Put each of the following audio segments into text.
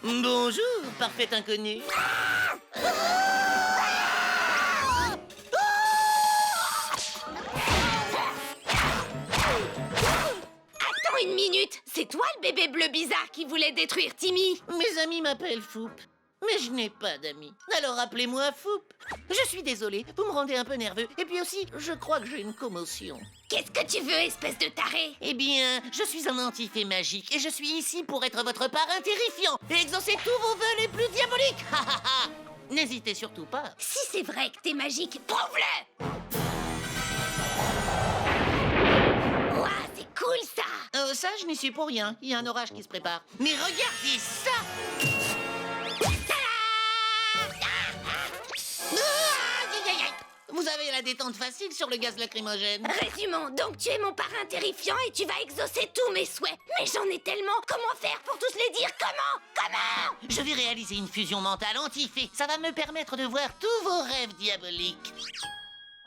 Bonjour, parfait inconnu. Attends une minute, c'est toi le bébé bleu bizarre qui voulait détruire Timmy? Mes amis m'appellent Foup, mais je n'ai pas d'amis. Alors appelez-moi Foup. Je suis désolé, vous me rendez un peu nerveux. Et puis aussi, je crois que j'ai une commotion. Qu'est-ce que tu veux, espèce de taré? Eh bien, je suis un antifée magique et je suis ici pour être votre parrain terrifiant et exaucer tous vos vœux les plus diaboliques. Ha ha ha. N'hésitez surtout pas. Si c'est vrai que t'es magique, prouve-le! Ouah, c'est cool ça! Ça, je n'y suis pour rien. Il y a un orage qui se prépare. Mais regardez ça! Aïe, aïe, aïe. Vous avez la détente facile sur le gaz lacrymogène. Résumons, donc tu es mon parrain terrifiant et tu vas exaucer tous mes souhaits. Mais j'en ai tellement, comment faire pour tous les dire? Comment? Je vais réaliser une fusion mentale anti-fée. Ça va me permettre de voir tous vos rêves diaboliques.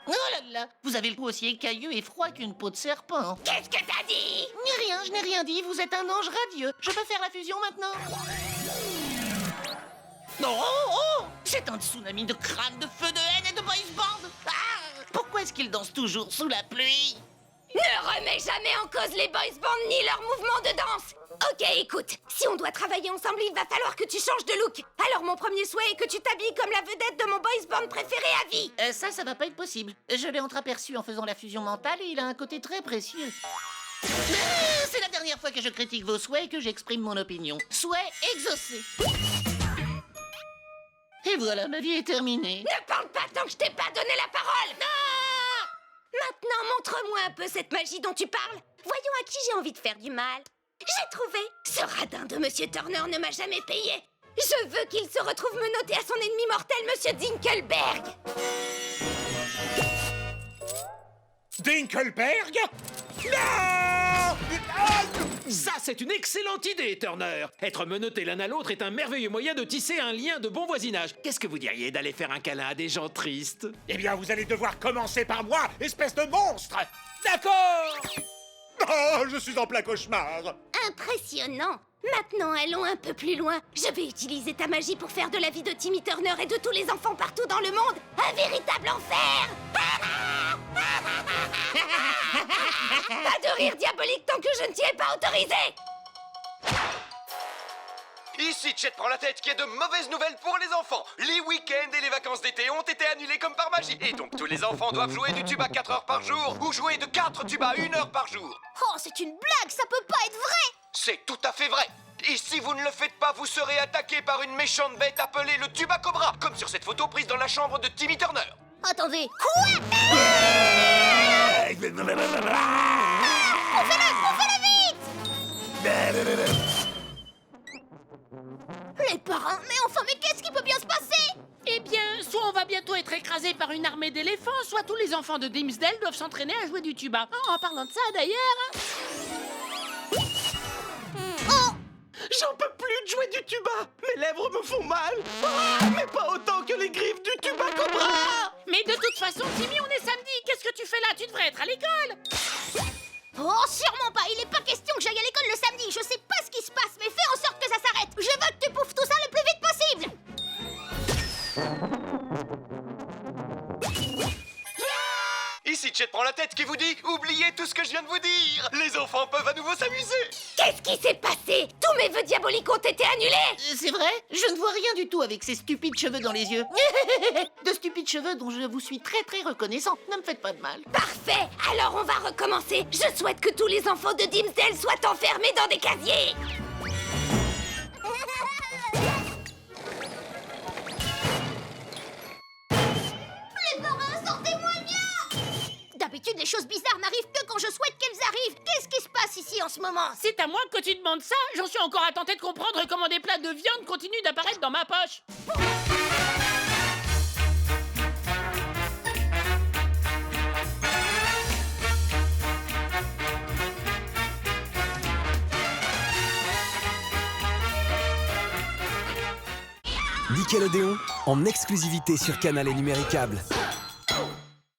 Oh là là, vous avez le cou aussi écailleux et froid qu'une peau de serpent. Qu'est-ce que t'as dit? Rien, je n'ai rien dit, vous êtes un ange radieux. Je peux faire la fusion maintenant? Oh, c'est un tsunami de crânes, de feu, de haine et de boys band. Pourquoi est-ce qu'ils dansent toujours sous la pluie? Ne remets jamais en cause les boys bands ni leurs mouvements de danse. Ok, écoute, si on doit travailler ensemble, il va falloir que tu changes de look. Alors mon premier souhait est que tu t'habilles comme la vedette de mon boys band préféré à vie. Ça va pas être possible. Je l'ai entreaperçu en faisant la fusion mentale et il a un côté très précieux. C'est la dernière fois que je critique vos souhaits et que j'exprime mon opinion. Souhait exaucé. Et voilà, ma vie est terminée. Ne parle pas tant que je t'ai pas donné la parole. Non! Maintenant, montre-moi un peu cette magie dont tu parles. Voyons à qui j'ai envie de faire du mal. J'ai trouvé. Ce radin de Monsieur Turner ne m'a jamais payé. Je veux qu'il se retrouve menotté à son ennemi mortel, Monsieur Dinkelberg. Dinkelberg? Non! Ça, c'est une excellente idée, Turner. Être menottés l'un à l'autre est un merveilleux moyen de tisser un lien de bon voisinage. Qu'est-ce que vous diriez d'aller faire un câlin à des gens tristes? Eh bien, vous allez devoir commencer par moi, espèce de monstre! D'accord! Oh, je suis en plein cauchemar! Impressionnant. Maintenant, allons un peu plus loin. Je vais utiliser ta magie pour faire de la vie de Timmy Turner et de tous les enfants partout dans le monde un véritable enfer. Pas de rire diabolique tant que je ne t'y ai pas autorisé. Ici, Chet prend la tête qui a de mauvaises nouvelles pour les enfants. Les week-ends et les vacances d'été ont été annulés comme par magie. Et donc tous les enfants doivent jouer du tuba 4 heures par jour ou jouer de 4 tubas 1 heure par jour. Oh, c'est une blague, ça peut pas être vrai. C'est tout à fait vrai. Et si vous ne le faites pas, vous serez attaqué par une méchante bête appelée le tuba cobra, comme sur cette photo prise dans la chambre de Timmy Turner. Attendez, quoi? Les parrains, mais enfin, mais qu'est-ce qui peut bien se passer? Eh bien, soit on va bientôt être écrasé par une armée d'éléphants, soit tous les enfants de Dimsdale doivent s'entraîner à jouer du tuba. En parlant de ça, d'ailleurs... J'en peux plus de jouer du tuba. Mes lèvres me font mal. Mais pas autant que les griffes du tuba cobra. Mais de toute façon, Timmy, on est samedi. Qu'est-ce que tu fais là? Tu devrais être à l'école. Oh, sûrement pas. Il est pas question que j'aille à l'école le samedi. Je sais pas ce qui se passe, mais fais en sorte que ça s'arrête. Je veux que tu bouffes tout ça le plus vite possible. Ici, Chet prend la tête qui vous dit « Oubliez tout ce que je viens de vous dire. Les enfants peuvent à nouveau s'amuser. » Qu'est-ce qui s'est passé? Tous mes vœux diaboliques ont été annulés. C'est vrai? Je ne vois rien du tout avec ces stupides cheveux dans les yeux. De stupides cheveux dont je vous suis très très reconnaissant. Ne me faites pas de mal. Parfait. Alors on va recommencer. Je souhaite que tous les enfants de Dimsdale soient enfermés dans des casiers. Les parrains, sortez-moi bien. D'habitude, les choses bizarres n'arrivent que quand je souhaite qu'elles arrivent. Qu'est-ce qui se passe ici en ce moment? C'est à moi que tu demandes ça? J'en suis encore à tenter de comprendre comment des plats de viande continuent d'apparaître dans ma poche. Nickelodeon, en exclusivité sur Canal et Numéricable.